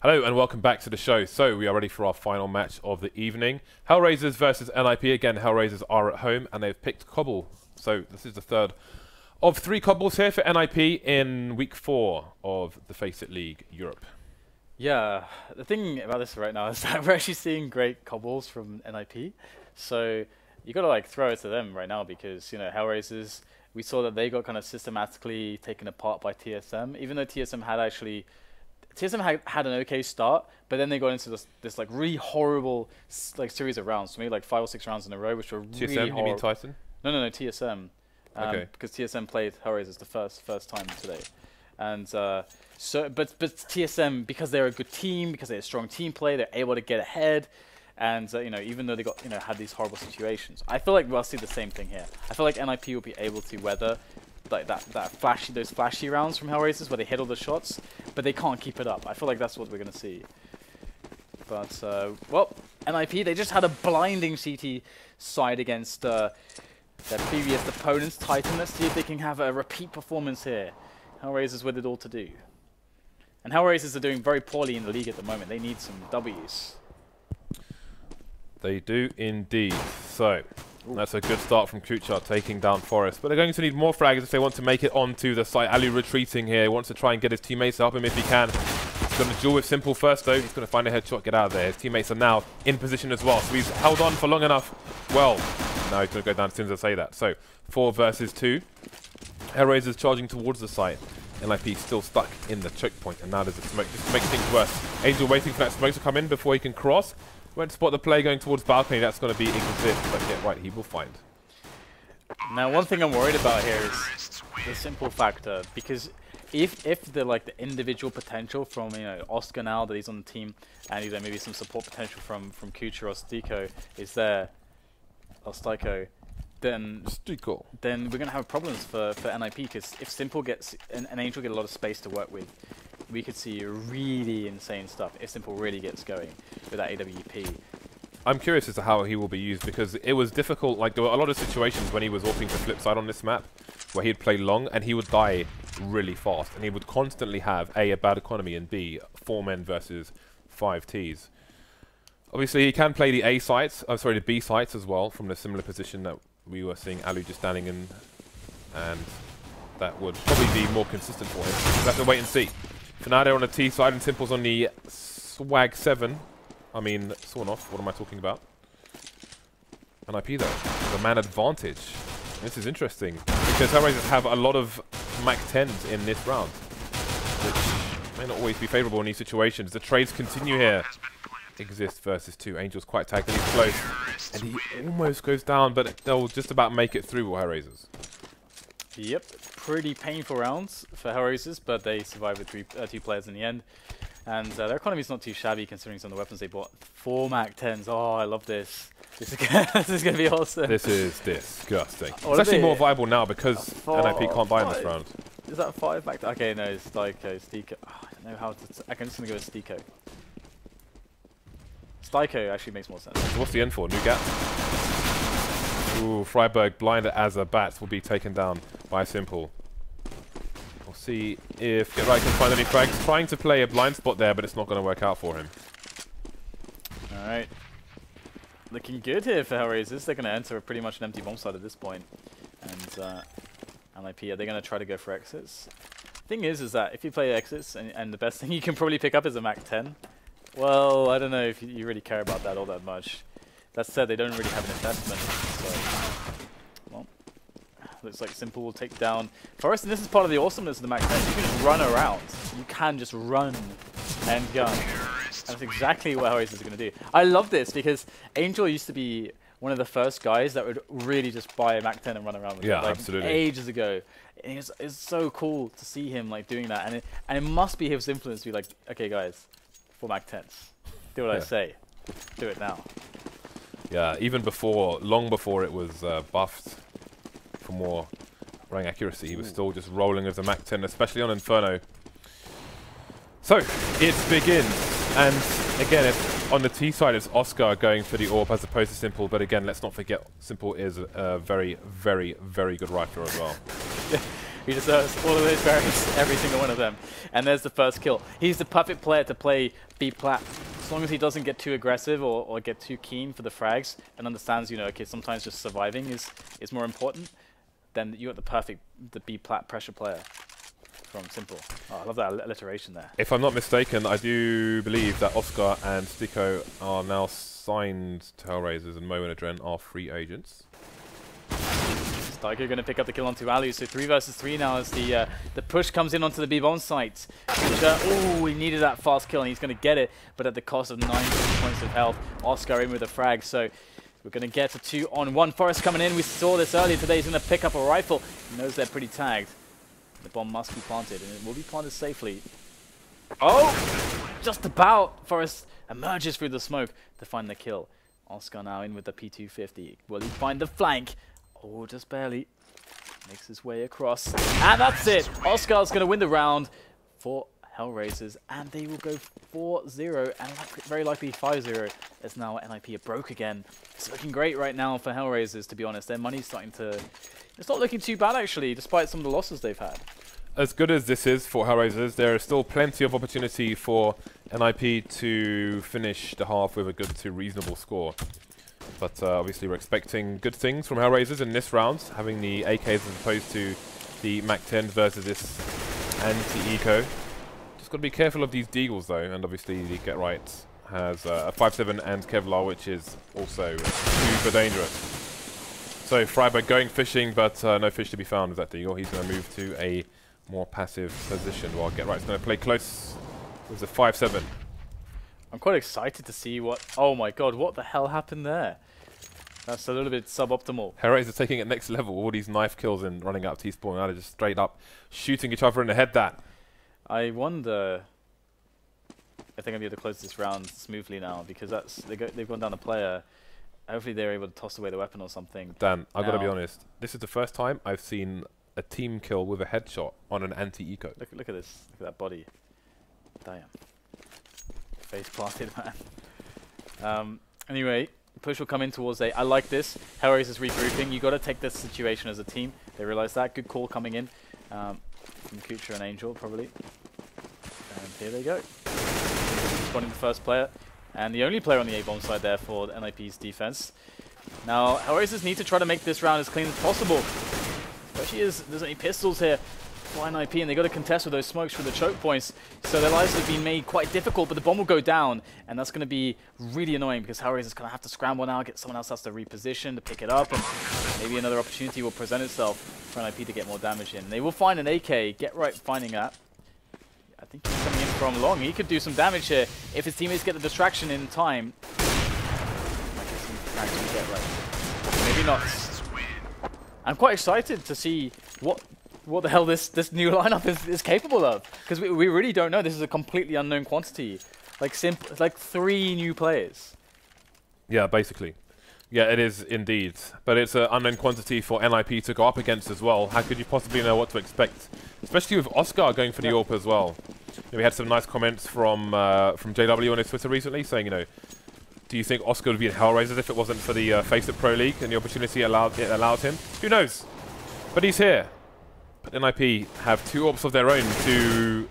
Hello and welcome back to the show. So we are ready for our final match of the evening. HellRaisers versus NiP. Again, HellRaisers are at home and they've picked Cobble. So this is the third of 3 Cobbles here for NiP in week 4 of the FACEIT League Europe. Yeah, the thing about this right now is that we're actually seeing great Cobbles from NiP. So you got to like throw it to them right now because, you know, HellRaisers, we saw that they got kind of systematically taken apart by TSM, even though TSM had an okay start, but then they got into this like really horrible like series of rounds. So maybe like 5 or 6 rounds in a row, which were really TSM, horrible. you mean Tyson? No, TSM. Okay. Because TSM played HellRaisers the first time today, and but TSM, because they're a good team, because they're a strong team play, they're able to get ahead, and you know, even though they got had these horrible situations, I feel like we'll see the same thing here. I feel like NiP will be able to weather like those flashy rounds from HellRaisers where they hit all the shots, but they can't keep it up. I feel like that's what we're gonna see. But well, NiP, they just had a blinding CT side against their previous opponents, Titan. Let's see if they can have a repeat performance here. HellRaisers with it all to do. And HellRaisers are doing very poorly in the league at the moment. They need some W's. They do indeed. So that's a good start from kUcheR taking down Forest. But they're going to need more frags if they want to make it onto the site. allu retreating here. He wants to try and get his teammates to help him if he can. He's going to duel with Simple first though. He's going to find a headshot, get out of there. His teammates are now in position as well. So he's held on for long enough. Well, now he's going to go down as soon as I say that. So 4 versus 2. HellRaisers charging towards the site. NiP still stuck in the choke point. And now there's a smoke just to make things worse. Angel waiting for that smoke to come in before he can cross. Won't spot the play going towards balcony. That's going to be Xizt, but yeah, right, he will find. Now, one thing I'm worried about here is the Simple factor, because if the individual potential from Oskar now that he's on the team, and maybe some support potential from kUcheR or STYKO is there, or STYKO, then we're gonna have problems for NiP, because if Simple gets and Angel get a lot of space to work with, we could see really insane stuff if Simple really gets going with that AWP. I'm curious as to how he will be used, because it was difficult. Like, there were a lot of situations when he was AWPing to FlipSid on this map where he'd play long and he would die really fast, and he would constantly have A, a bad economy, and B, 4 men versus 5 Ts. Obviously, he can play the A sites, the B sites as well, from the similar position that we were seeing allu just standing in, and that would probably be more consistent for him. We'll have to wait and see. For now, they're on the T side, and Simple's on the Swag 7. I mean, Sawnoff, what am I talking about? NiP, though, the man advantage. This is interesting, because HellRaisers have a lot of Mac 10s in this round, which may not always be favourable in these situations. The trades continue here. Xizt versus 2. Angel's quite tagged, and he's close. And he almost goes down, but they'll just about make it through with HellRaisers. Yep, pretty painful rounds for HellRaisers, but they survived with 2 players in the end. And their economy's not too shabby considering some of the weapons they bought. 4 Mac 10s. Oh, I love this. This is going to be awesome. This is disgusting. It's actually more viable now because NiP can't buy in this round. Is that 5 Mac 10? Okay, no, it's STYKO. Oh, I don't know how to... I'm just going to go with STYKO. STYKO actually makes more sense. So what's the end for? New gap? Ooh, Friberg blinded as a bat will be taken down by Simple. We'll see if kUcheR can find any frags. Trying to play a blind spot there, but it's not going to work out for him. Alright. Looking good here for HellRaisers. They're going to enter pretty much an empty bomb site at this point. And NiP, they're going to try to go for exits. Thing is that if you play exits, and the best thing you can probably pick up is a Mac 10, well, I don't know if you really care about that all that much. That said, they don't really have an investment, so, well, looks like Simple will take down Forest, and this is part of the awesomeness of the Mac 10. You can just run around. You can just run and gun. And that's exactly what HellRaisers are going to do. I love this, because Angel used to be one of the first guys that would really just buy a Mac 10 and run around with it. Like, absolutely. Ages ago. And it's so cool to see him like doing that, and it must be his influence to be like, okay guys, 4 Mac 10s. Do what I say. Do it now. Yeah, even before, long before it was buffed for more rank accuracy, he was still just rolling with the Mac 10, especially on Inferno. So, it begins. And again, on the T side, it's Oskar going for the AWP as opposed to Simple. But again, let's not forget, Simple is a very, very, very good rifler as well. He deserves all of those berries, every single one of them. And there's the first kill. He's the perfect player to play B plat. As long as he doesn't get too aggressive or get too keen for the frags and understands, you know, okay, sometimes just surviving is more important, then you got the B plat pressure player from Simple. Oh, I love that alliteration there. If I'm not mistaken, I do believe that Oskar and STYKO are now signed to HellRaisers and Mo and Adren are free agents. Styko going to pick up the kill onto allu, so 3 versus 3 now as the push comes in onto the B-bomb site. Oh, he needed that fast kill and he's going to get it, but at the cost of 9 points of health. Oskar in with a frag, so we're going to get a 2-on-1. Forest coming in, we saw this earlier today, he's going to pick up a rifle. He knows they're pretty tagged. The bomb must be planted, and it will be planted safely. Oh! Just about! Forest emerges through the smoke to find the kill. Oskar now in with the P250. Will he find the flank? Oh, just barely. Makes his way across. And that's it! Oskar's going to win the round for HellRaisers, and they will go 4-0, and very likely 5-0, as now NiP are broke again. It's looking great right now for HellRaisers, to be honest. Their money's starting to... It's not looking too bad, actually, despite some of the losses they've had. As good as this is for HellRaisers, there is still plenty of opportunity for NiP to finish the half with a good to reasonable score. But obviously we're expecting good things from HellRaisers in this round, having the AKs as opposed to the Mac-10s versus this anti-eco. Just got to be careful of these deagles though, and obviously the Get Right has a 5-7 and Kevlar, which is also super dangerous. So Friberg going fishing, but no fish to be found with that deagle. He's going to move to a more passive position while Get Right's going to play close with the 5-7. I'm quite excited to see what... Oh my god, what the hell happened there? That's a little bit suboptimal. HellRaisers taking it next level, all these knife kills and running out T-spawn. Now they're just straight up shooting each other in the head. That I wonder... I think I'll be able to close this round smoothly now, because that's they've gone down a player. Hopefully they're able to toss away the weapon or something. Dan, I've got to be honest. This is the first time I've seen a team kill with a headshot on an anti-eco. Look at this. Look at that body. Damn. Face planted, man. Anyway, push will come in towards A. I like this. HellRaisers regrouping. You got to take this situation as a team. They realize that. Good call coming in from kUcheR and Angel, probably. And here they go. Spawning the first player. And the only player on the A-bomb side there for the NiP's defense. Now, HellRaisers need to try to make this round as clean as possible. Especially as there's only pistols here for NiP, and they got to contest with those smokes for the choke points. So their lives have been made quite difficult, but the bomb will go down, and that's going to be really annoying because HellRaisers going to have to scramble now, someone else has to reposition to pick it up, and maybe another opportunity will present itself for NiP to get more damage in. They will find an AK, Get Right finding that. I think he's coming in from long. He could do some damage here if his teammates get the distraction in time. Get Right. Maybe not. I'm quite excited to see what the hell this new lineup is capable of, because we really don't know. This is a completely unknown quantity. Like 3 new players. Yeah, basically. Yeah, it is indeed. But it's an unknown quantity for NiP to go up against as well. How could you possibly know what to expect? Especially with Oskar going for the AWP as well. You know, we had some nice comments from JW on his Twitter recently saying, you know, do you think Oskar would be in HellRaisers if it wasn't for the FACEIT Pro League and the opportunity it allowed him? Who knows? But he's here. But NiP have 2 AWPs of their own to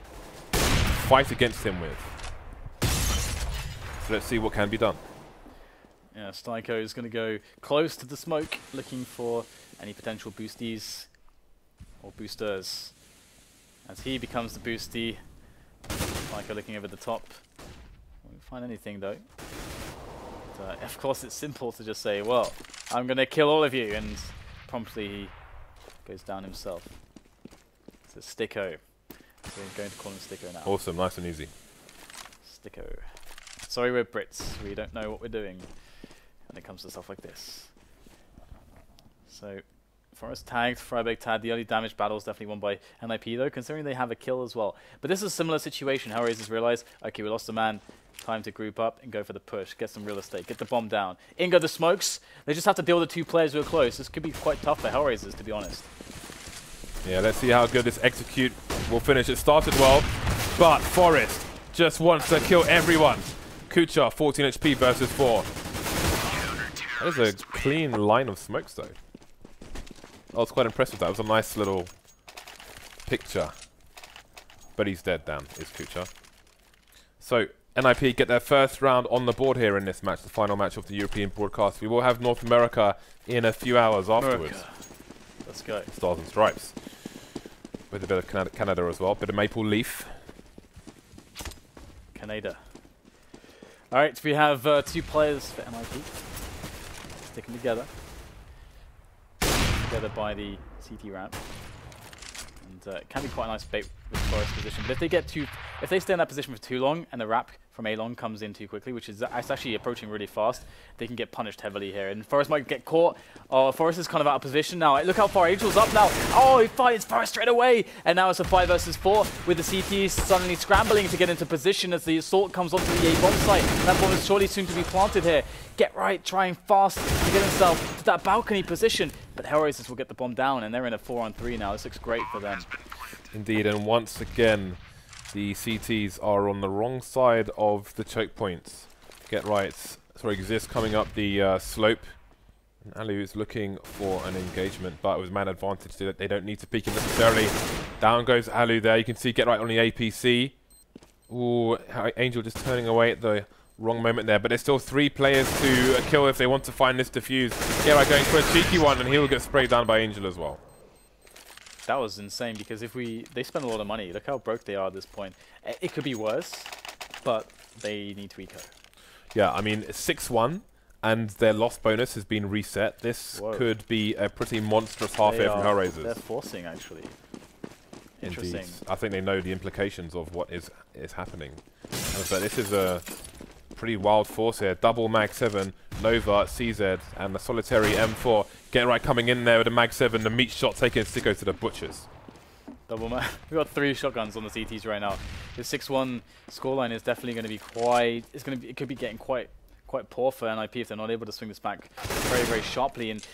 fight against him with. So let's see what can be done. Yeah, STYKO is going to go close to the smoke, looking for any potential boosties or boosters. As he becomes the boosty, STYKO looking over the top. Won't find anything though. But, of course, it's simple to just say, well, I'm going to kill all of you, and promptly he goes down himself. So STYKO. So we're going to call him STYKO now. Awesome, nice and easy. STYKO. Sorry, we're Brits. We don't know what we're doing when it comes to stuff like this. So, Forest tagged, Friberg tagged. The early damage battle is definitely won by NiP though, considering they have a kill as well. But this is a similar situation. HellRaisers realize, okay, we lost a man. Time to group up and go for the push. Get some real estate. Get the bomb down. In go the smokes. They just have to deal with the 2 players who are close. This could be quite tough for HellRaisers, to be honest. Yeah, let's see how good this execute will finish. It started well, but Forest just wants to kill everyone. kUcheR, 14 HP versus 4. That is a clean line of smokes, though. I was quite impressed with that. It was a nice little picture. But he's dead, damn, is kUcheR. So, NiP get their first round on the board here in this match, the final match of the European broadcast. We will have North America in a few hours afterwards. Let's go. Stars and Stripes. With a bit of Canada as well, bit of Maple Leaf. Canada. Alright, we have 2 players for NiP. Sticking together. Together by the CT ramp. And it can be quite a nice bait with Forest position. But if they stay in that position for too long and the wrap from A long comes in too quickly, which is actually approaching really fast, they can get punished heavily here. And Forest might get caught. Oh, Forest is kind of out of position now. Look how far Angel's up now. Oh, he finds Forest straight away. And now it's a 5 versus 4 with the CTs suddenly scrambling to get into position as the assault comes onto the A bomb site. That bomb is surely soon to be planted here. Get right, trying fast to get himself to that balcony position. But HellRaisers will get the bomb down, and they're in a 4-on-3 now. This looks great for them. Indeed, and once again, the CTs are on the wrong side of the choke points. Get right. Sorry, Xizt coming up the slope. And allu is looking for an engagement, but with man advantage, they don't need to peek him necessarily. Down goes allu there. You can see Get Right on the APC. Ooh, Angel just turning away at the wrong moment there, but there's still 3 players to kill if they want to find this defuse. Get Right going for a cheeky one, and he will get sprayed down by Angel as well. That was insane because they spend a lot of money. Look how broke they are at this point. It could be worse, but they need to eco. Yeah, I mean, it's 6-1, and their loss bonus has been reset. This could be a pretty monstrous half here from HellRaisers. They're forcing, actually. Interesting. Indeed. I think they know the implications of what is happening. But this is a pretty wild force here. Double Mag 7, Nova, CZ, and the solitary M4. Get Right coming in there with a Mag 7, the meat shot taking STYKO to the butchers. Double Mag. We've got 3 shotguns on the CTs right now. The 6-1 scoreline is definitely going to be quite. It could be getting quite poor for NiP if they're not able to swing this back very, very sharply. And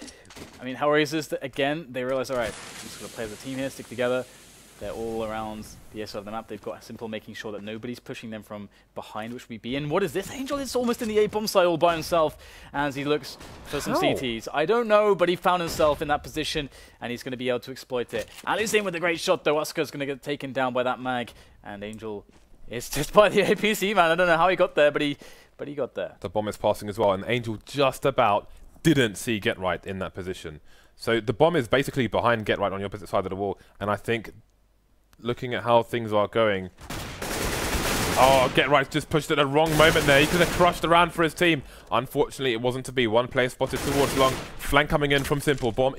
I mean, HellRaisers again, they realize, all right, I'm just going to play as a team here, stick together. They're all around the SO of the map. They've got simple making sure that nobody's pushing them from behind, which we be in. What is this? Angel is almost in the A bomb site all by himself as he looks for some CTs. I don't know, but he found himself in that position and he's going to be able to exploit it. Allu's in with a great shot though. Oscar's going to get taken down by that mag, and Angel is just by the APC, man. I don't know how he got there, but he got there. The bomb is passing as well, and Angel just about didn't see Get Right in that position. So the bomb is basically behind Get Right on the opposite side of the wall, and I think looking at how things are going, oh, Get Right just pushed at the wrong moment there. He could have crushed around for his team. Unfortunately, it wasn't to be. One player spotted towards long. Flank coming in from Simple. Bomb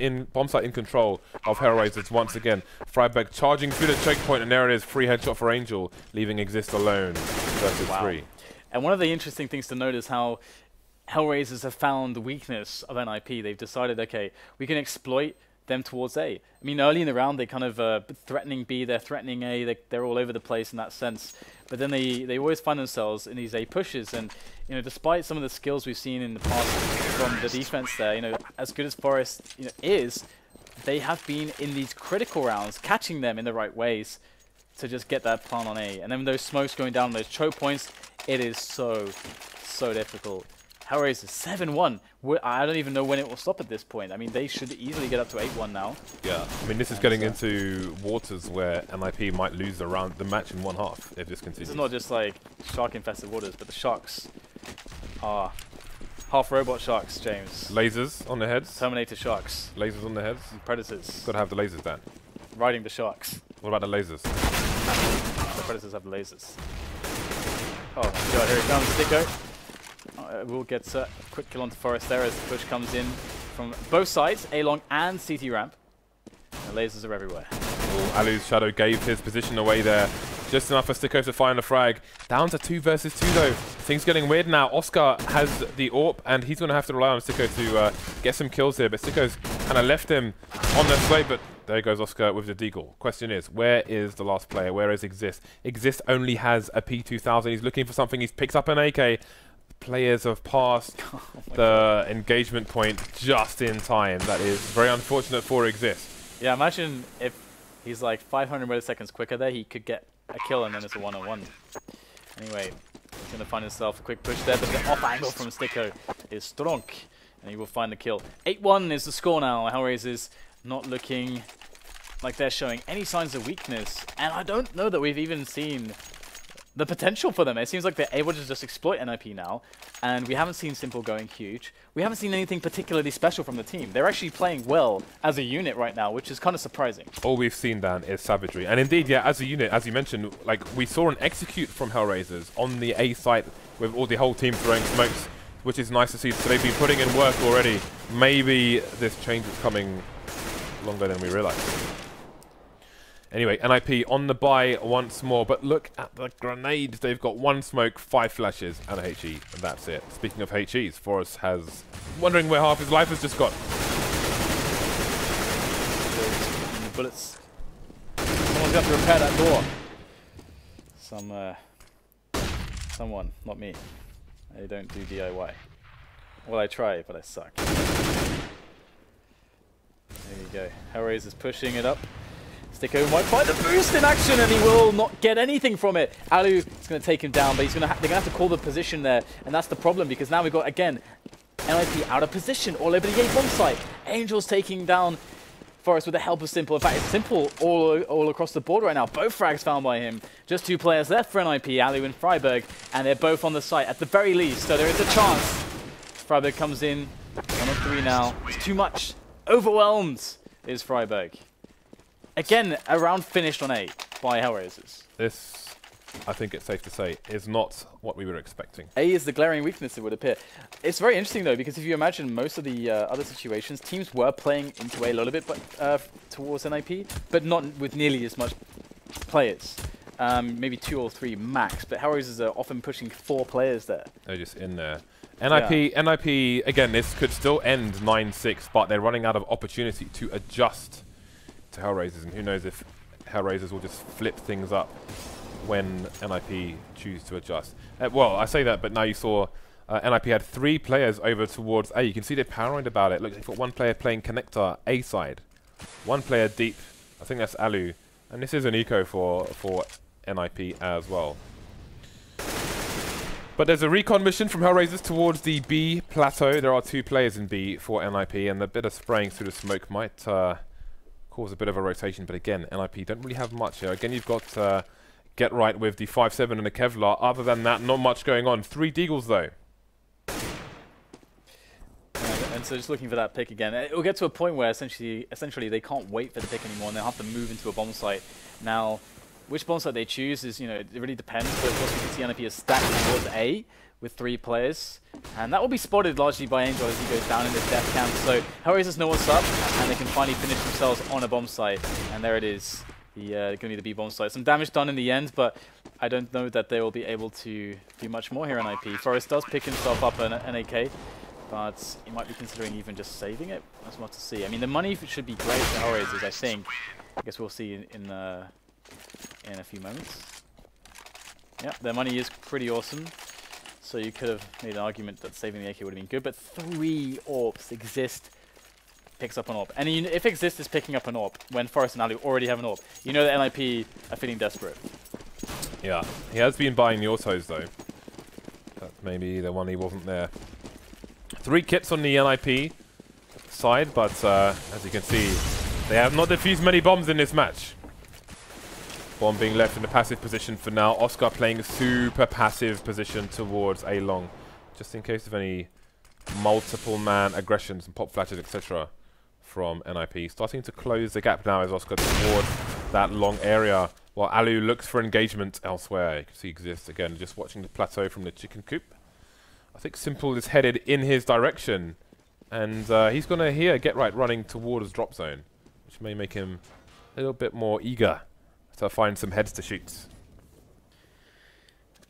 site in control of HellRaisers once again. Friberg charging through the choke point, and there it is. Free headshot for Angel, leaving Xizt alone versus 3. And one of the interesting things to note is how HellRaisers have found the weakness of NiP. They've decided, okay, we can exploit them towards A. I mean, early in the round, they kind of threatening B, they're threatening A, they're all over the place in that sense. But then they always find themselves in these A pushes, and you know, despite some of the skills we've seen in the past from the defense there, you know, as good as Forest is, they have been in these critical rounds, catching them in the right ways to just get that plant on A. And then those smokes going down those choke points, it is so difficult. HellRaisers 7-1. I don't even know when it will stop at this point. I mean, they should easily get up to 8-1 now. Yeah. I mean, this is getting into waters where NiP might lose the match in one half if this continues. This is not just like shark-infested waters, but the sharks are half-robot sharks, James. Lasers on their heads. Terminator sharks. Lasers on their heads. And predators. Got to have the lasers, Dan. Riding the sharks. What about the lasers? The predators have the lasers. Oh my god, here it comes, STYKO. We'll get a quick kill onto Forest there as the push comes in from both sides, A-long and CT ramp. The lasers are everywhere. Allu's shadow gave his position away there. Just enough for STYKO to find the frag. Down to 2 versus 2 though. Things getting weird now. Oskar has the AWP and he's going to have to rely on STYKO to get some kills here. But STYKO's kind of left him on the slate, but there goes Oskar with the deagle. Question is, where is the last player? Where is Xizt? Xizt only has a P2000. He's looking for something. He's picked up an AK. Players have passed the engagement point just in time. That is very unfortunate for Xizt. Yeah, imagine if he's like 500 milliseconds quicker there, he could get a kill and then it's a 1-on-1. Anyway, he's going to find himself a quick push there, but the off angle from STYKO is strong, and he will find the kill. 8-1 is the score now. HellRaisers not looking like they're showing any signs of weakness, and I don't know that we've even seen the potential for them. It seems like they're able to just exploit NiP now, and we haven't seen Simple going huge. We haven't seen anything particularly special from the team. They're actually playing well as a unit right now, which is kind of surprising. All we've seen, Dan, is savagery. And indeed, yeah, as a unit, as you mentioned, like we saw an execute from HellRaisers on the A site with all the whole team throwing smokes, which is nice to see. So they've been putting in work already. Maybe this change is coming longer than we realized. Anyway, NiP on the buy once more, but look at the grenades. They've got 1 smoke, 5 flashes, and a HE, and that's it. Speaking of HEs, Forrest has wondering where half his life has just gone. Bullets. Someone's got to repair that door. Someone, not me. I don't do DIY. Well, I try, but I suck. There you go. HellRaisers pushing it up. STYKO might find the boost in action, and he will not get anything from it. Allu is going to take him down, but they're going to have to call the position there, and that's the problem, because now we've got, again, NiP out of position all over the A bomb site. Angel's taking down Forrest with the help of Simple. In fact, it's Simple all across the board right now. Both frags found by him. Just 2 players left for NiP, Allu and Friberg, and they're both on the site at the very least, so there is a chance. Friberg comes in, 1 on 3 now. It's too much. Overwhelmed is Friberg. Again, a round finished on A by HellRaisers. This, I think it's safe to say, is not what we were expecting. A is the glaring weakness, it would appear. It's very interesting, though, because if you imagine most of the other situations, teams were playing into A a little bit towards NiP, but not with nearly as much players. Maybe 2 or 3 max, but HellRaisers are often pushing 4 players there. They're just in there. NiP, again, this could still end 9-6, but they're running out of opportunity to adjust to HellRaisers, and who knows if HellRaisers will just flip things up when NiP choose to adjust. Well, I say that, but now you saw NiP had 3 players over towards A. You can see they're paranoid about it. Look, they've got 1 player playing connector A side, 1 player deep. I think that's allu, and this is an eco for NiP as well. But there's a recon mission from HellRaisers towards the B plateau. There are 2 players in B for NiP, and a bit of spraying through the smoke might cause a bit of a rotation, but again, NiP don't really have much here. Again, you've got Get Right with the 5-7 and the Kevlar. Other than that, not much going on. 3 Deagles, though. And so just looking for that pick again. It will get to a point where essentially they can't wait for the pick anymore, and they'll have to move into a bomb site. Now, which bomb site they choose is, it really depends, but of course we can see NiP is stacked towards A with 3 players, and that will be spotted largely by Angel as he goes down in this death camp. So HellRaisers know what's up, and they can finally finish themselves on a bomb site, and there it is. Going to be the B bomb site. Some damage done in the end, but I don't know that they will be able to do much more here on NiP. Forrest does pick himself up an AK, but he might be considering even just saving it. That's what to see. I mean, the money should be great for HellRaisers, I think. I guess we'll see in a few moments. Yeah, their money is pretty awesome. So you could have made an argument that saving the AK would have been good, but 3 AWPs. Xizt picks up an AWP. And if Xizt is picking up an AWP, when Forrest and allu already have an AWP, you know that NiP are feeling desperate. Yeah, he has been buying the autos, though. That's maybe the one he wasn't there. 3 kits on the NiP side, but as you can see, they have not defused many bombs in this match. Bomb being left in the passive position for now. Oskar playing a super passive position towards A long, just in case of any multiple man aggressions and pop flashes, etc. from NiP. Starting to close the gap now as Oskar towards that long area, while allu looks for engagement elsewhere. You can see Xizt again, just watching the plateau from the chicken coop. I think Simple is headed in his direction, and he's going to hear Get Right running towards drop zone, which may make him a little bit more eager to find some heads to shoot.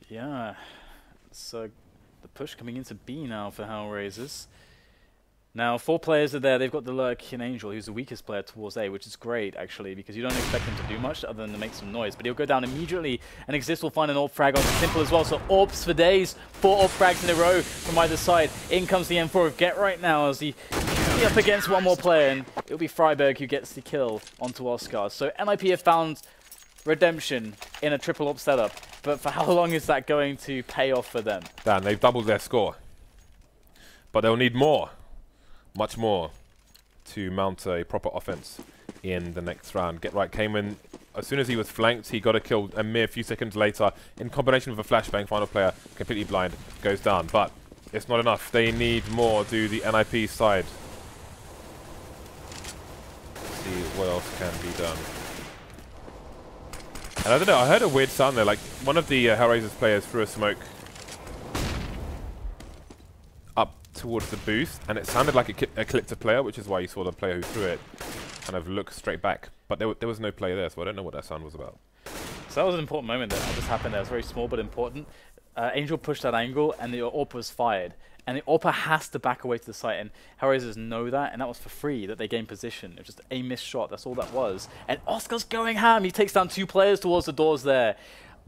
Yeah, so the push coming into B now for HellRaisers. Now 4 players are there. They've got the Lurkin Angel, who's the weakest player towards A, which is great actually, because you don't expect him to do much other than to make some noise. But he'll go down immediately, and Xizt will find an AWP frag on Simple as well. So AWPs for days, 4 AWP frags in a row from either side. In comes the M4 of Get Right now as he up against 1 more player, and it'll be Friberg who gets the kill onto Oskar. So NiP have found redemption in a triple AWP setup, but for how long is that going to pay off for them? Dan, they've doubled their score, but they'll need more. Much more. to mount a proper offense in the next round. Get Right came in as soon as he was flanked. He got a kill a mere few seconds later in combination with a flashbang. Final player, completely blind, goes down. But it's not enough. They need more to the NiP side. Let's see what else can be done. And I don't know, I heard a weird sound there. Like one of the HellRaisers players threw a smoke up towards the boost, and it sounded like it clipped a player, which is why you saw the player who threw it kind of look straight back. But there was no player there, so I don't know what that sound was about. So that was an important moment that just happened there. It was very small but important. Angel pushed that angle, and the AWP was fired. And the AWP has to back away to the site, and HellRaisers know that, and that was for free, that they gained position. It was just a missed shot, that's all that was. And Oskar's going ham, he takes down 2 players towards the doors there.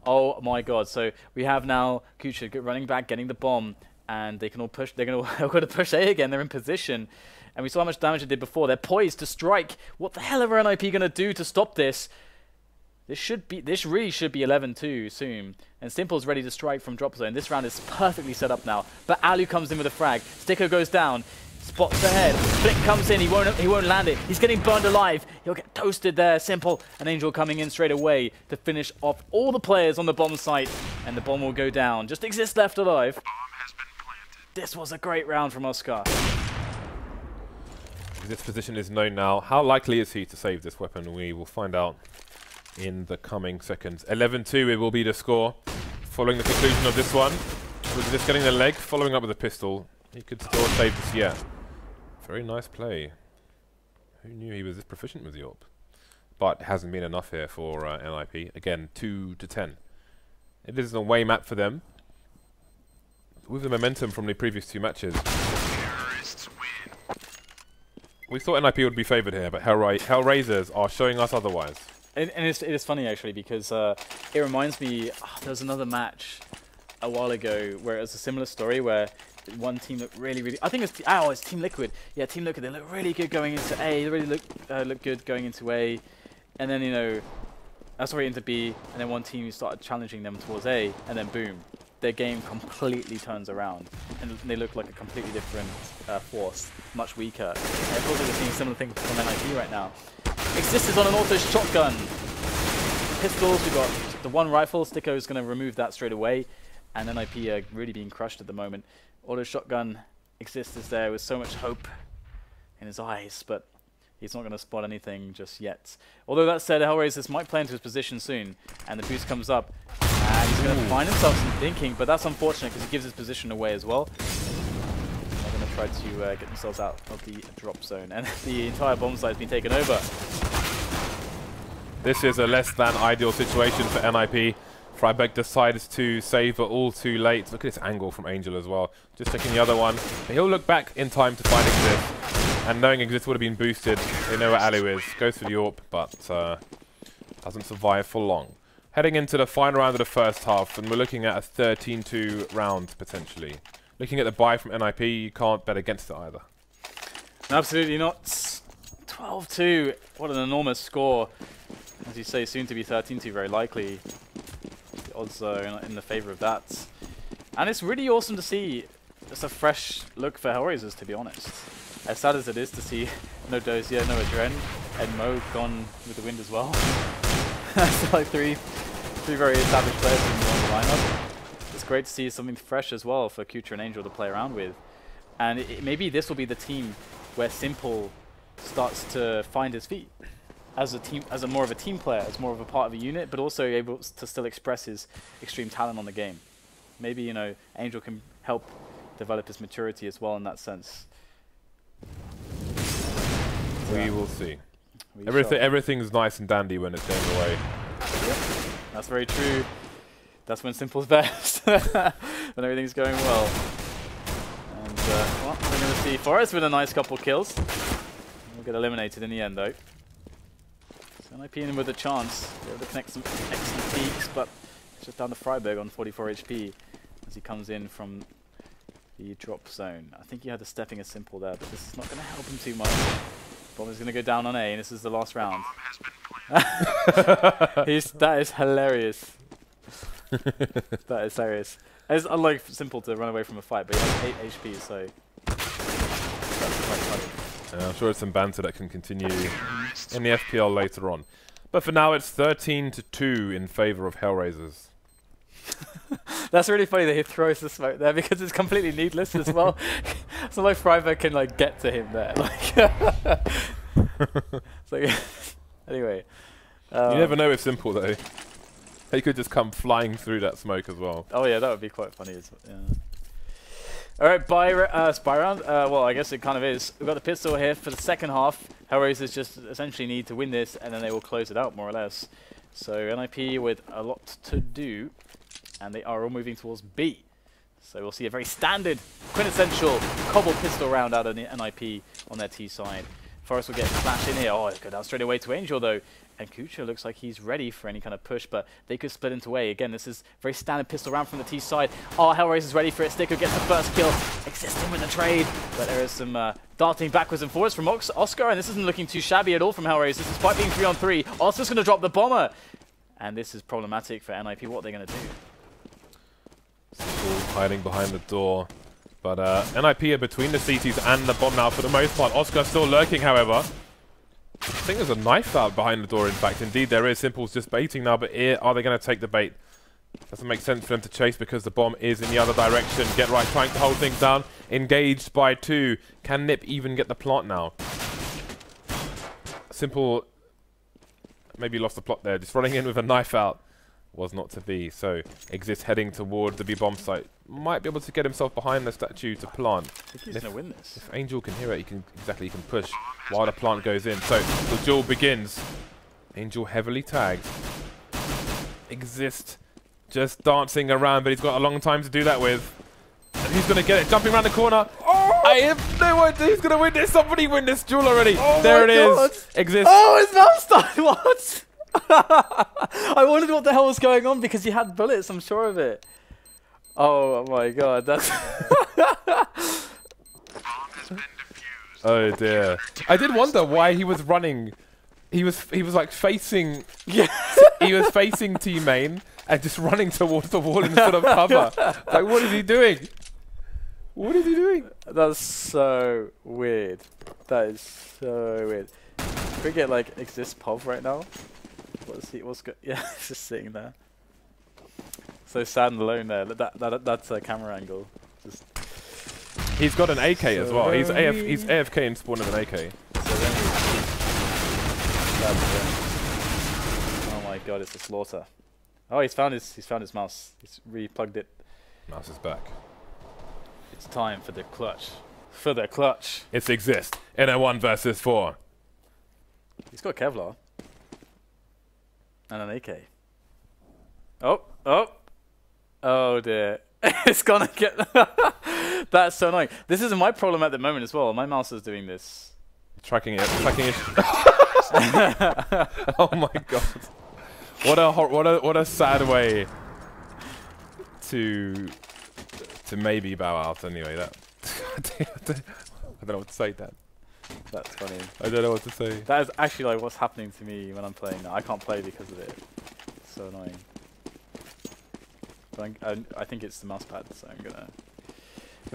Oh my god, so we have now kUcheR running back, getting the bomb, and they can all push, they're going to push A again, they're in position. And we saw how much damage it did before, they're poised to strike. What the hell are NiP going to do to stop this? This really should be 11-2 soon. And Simple's ready to strike from drop zone. This round is perfectly set up now. But allu comes in with a frag. STYKO goes down. Spots ahead. Flick comes in. He won't land it. He's getting burned alive. He'll get toasted there. Simple. And Angel coming in straight away to finish off all the players on the bomb site. And the bomb will go down. Just Xizt left alive. Bomb has been planted. This was a great round from Oskar. This position is known now. How likely is he to save this weapon? We will find out in the coming seconds. 11-2 it will be the score. Following the conclusion of this one, with just getting the leg, following up with a pistol, he could still save this yet. Very nice play. Who knew he was this proficient with the AWP? But it hasn't been enough here for NiP. Again, 2-10. It is an away map for them. With the momentum from the previous 2 matches. We thought NiP would be favoured here, but HellRaisers are showing us otherwise. And it is funny actually, because it reminds me, there was another match a while ago where it was a similar story where one team looked really, I think it's Team Liquid. Yeah, Team Liquid, they look really good going into A, they really look good going into A, and then, you know, into B, and then one team started challenging them towards A, and then boom, their game completely turns around, and they look like a completely different force, much weaker. And it feels like we're seeing similar things from NiP right now. Xizt is on an auto shotgun. Pistols, we've got the one rifle. STYKO is going to remove that straight away. And NiP are really being crushed at the moment. Auto shotgun. Xizt is there with so much hope in his eyes, but he's not going to spot anything just yet. Although that said, HellRaisers might play into his position soon. And the boost comes up. And he's going to find himself some thinking, but that's unfortunate because he gives his position away as well. They're going to try to get themselves out of the drop zone. And the entire bomb site has been taken over. This is a less than ideal situation for NiP. Friberg decides to save, but all too late. Look at this angle from Angel as well. Just checking the other one. But he'll look back in time to find Xizt. And knowing Xizt would have been boosted, they know where allu is. Goes for the AWP, but doesn't survive for long. Heading into the final round of the first half, and we're looking at a 13-2 round, potentially. Looking at the buy from NiP, you can't bet against it either. Absolutely not. 12-2. What an enormous score. As you say, soon to be 13-2, very likely. The odds are in the favour of that. And it's really awesome to see just a fresh look for HellRaisers, to be honest. As sad as it is to see no Dozier, no Adren, and Mo gone with the wind as well. That's like three very established players in the lineup. It's great to see something fresh as well for kUcheR and Angel to play around with. And maybe this will be the team where Simple starts to find his feet as a team, as more of a team player, as more of a part of a unit, but also able to still express his extreme talent on the game. Maybe, you know, Angel can help develop his maturity as well in that sense. We will see. Everything's nice and dandy when it's going away. Yep, that's very true. That's when Simple's best, when everything's going well. And well, we're going to see Forest with a nice couple kills. We'll get eliminated in the end, though. So NiP in with a chance. They're able to connect some excellent peaks, but it's just down to Friberg on 44 HP as he comes in from the drop zone. I think he had the stepping as Simple there, but this is not going to help him too much. Bomb is going to go down on A, and this is the last round. That is hilarious. That is hilarious. It's unlike Simple to run away from a fight, but he has 8 HP, so that's quite funny. I'm sure it's some banter that can continue in the FPL later on. But for now, it's 13-2 in favor of HellRaisers. That's really funny that he throws the smoke there because it's completely needless as well. So like Friberg can like get to him there. Like so, anyway. You never know with Simple though. He could just come flying through that smoke as well. Oh yeah, that would be quite funny as well. Yeah. Alright, spy round. Well, I guess it kind of is. We've got the pistol here for the second half. HellRaisers just essentially need to win this, and then they will close it out, more or less. So NiP with a lot to do, and they are all moving towards B. So we'll see a very standard, quintessential Cobble pistol round out of NiP on their T side. Forest will get flashed in here. Oh, it's go down straight away to Angel, though. And kUcheR looks like he's ready for any kind of push, but they could split into A. Again, this is very standard pistol round from the T side. Oh, HellRaisers ready for it. Styko gets the first kill. Xizt with the trade. But there is some darting backwards and forwards from oskar, and this isn't looking too shabby at all from HellRaisers, despite being 3-on-3. oskar's going to drop the bomber. And this is problematic for NiP. What are they going to do? Simple hiding behind the door. But NiP are between the CTs and the bomb now for the most part. oskar still lurking, however. I think there's a knife out behind the door, in fact. Indeed, there is. Simple's just baiting now, but are they going to take the bait? Doesn't make sense for them to chase because the bomb is in the other direction. Get right, trying to hold things down. Engaged by 2. Can NiP even get the plant now? Simple maybe lost the plot there. Just running in with a knife out was not to be. So Xizt heading towards the B-bomb site. Might be able to get himself behind the statue to plant. I think he's going to win this. If Angel can hear it, he can push while the plant goes in. So the duel begins. Angel heavily tagged. Xizt just dancing around, but he's got a long time to do that with. And he's going to get it, jumping around the corner. Oh! I have no idea who's going to win this. Somebody win this duel already. Oh, there it is. Xizt. Oh, his mouse died. What? I wondered what the hell was going on because he had bullets, I'm sure of it. Oh my god, that's... Oh dear. I did wonder why he was running. He was like facing... Yeah. He was facing T main and just running towards the wall instead of cover. Like, what is he doing? What is he doing? That's so weird. That is so weird. Can we get like Xizt POV right now? What's good? Yeah, he's just sitting there. So sad and alone there. That's a camera angle. Just he's got an AK as well. He's AFK and spawned with an AK. So then oh my god, it's a slaughter. Oh, he's found his mouse. He's re-plugged it. Mouse is back. It's time for the clutch. For the clutch. It's Xizt in a 1 versus 4. He's got Kevlar. And an AK. Oh dear. It's gonna get... That's so annoying. This is my problem at the moment as well. My mouse is doing this. Tracking it. Oh my god. What a sad way to maybe bow out anyway. That I don't know what to say, Dan. That's funny. I don't know what to say. That is actually like what's happening to me when I'm playing now. I can't play because of it. It's so annoying. But I think it's the mouse pad, so I'm gonna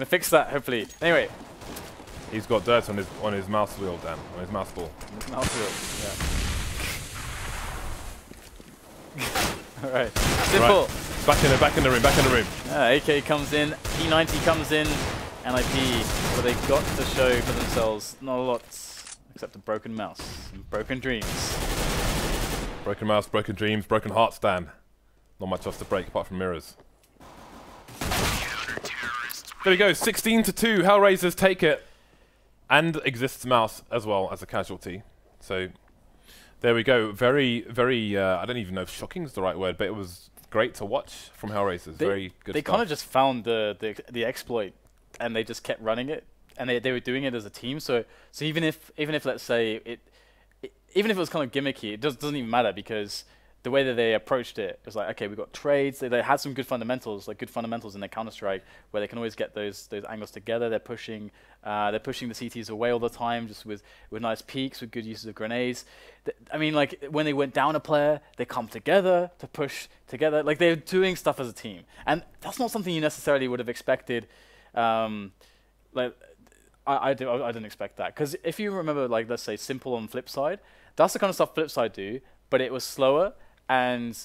fix that hopefully. Anyway, he's got dirt on his mouse wheel, Dan. On his mouse ball. His mouse wheel. Yeah. All right. Simple. Right. Back in the room. AK comes in. P90 comes in. NiP, what they got to show for themselves, not a lot, except a broken mouse and broken dreams. Broken mouse, broken dreams, broken hearts, Dan. Not much else to break apart from mirrors. There we go, 16-2, HellRaisers take it. And Xizt's mouse as well as a casualty. So, there we go. Very, I don't even know if shocking is the right word, but it was great to watch from HellRaisers. Very good stuff. They kind of just found the exploit. And they just kept running it, and they were doing it as a team. So even if let's say even if it was kind of gimmicky, it doesn't even matter because the way that they approached it was like, okay, we got trades. They had some good fundamentals, in their Counter-Strike, where they can always get those angles together. They're pushing the CTs away all the time, just with nice peaks, with good uses of grenades. I mean, like when they went down a player, they come together to push together. Like they're doing stuff as a team, and that's not something you necessarily would have expected. Like I didn't expect that, because if you remember, like, let's say Simple on FlipSide, that's the kind of stuff FlipSide do, but it was slower, and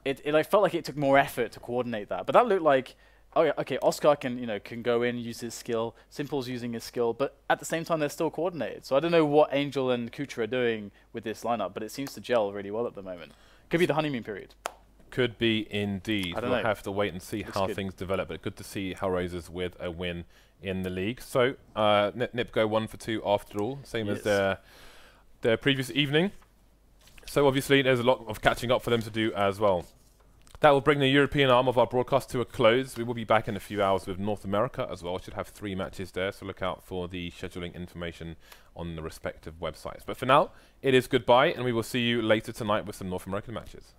it like felt like it took more effort to coordinate that. But that looked like, oh yeah, okay, Oskar can go in, use his skill, Simple's using his skill, but at the same time they're still coordinated. So I don't know what Angel and kUcheR are doing with this lineup, but it seems to gel really well at the moment. Could be the honeymoon period. Could be indeed. I don't We'll know. have to wait and see how good. things develop, but good to see HellRaisers with a win in the league. So NiP go 1 for 2 after all, same as their previous evening. So obviously there's a lot of catching up for them to do as well. That will bring the European arm of our broadcast to a close. We will be back in a few hours with North America as well. Should have 3 matches there, so look out for the scheduling information on the respective websites. But for now, it is goodbye, and we will see you later tonight with some North American matches.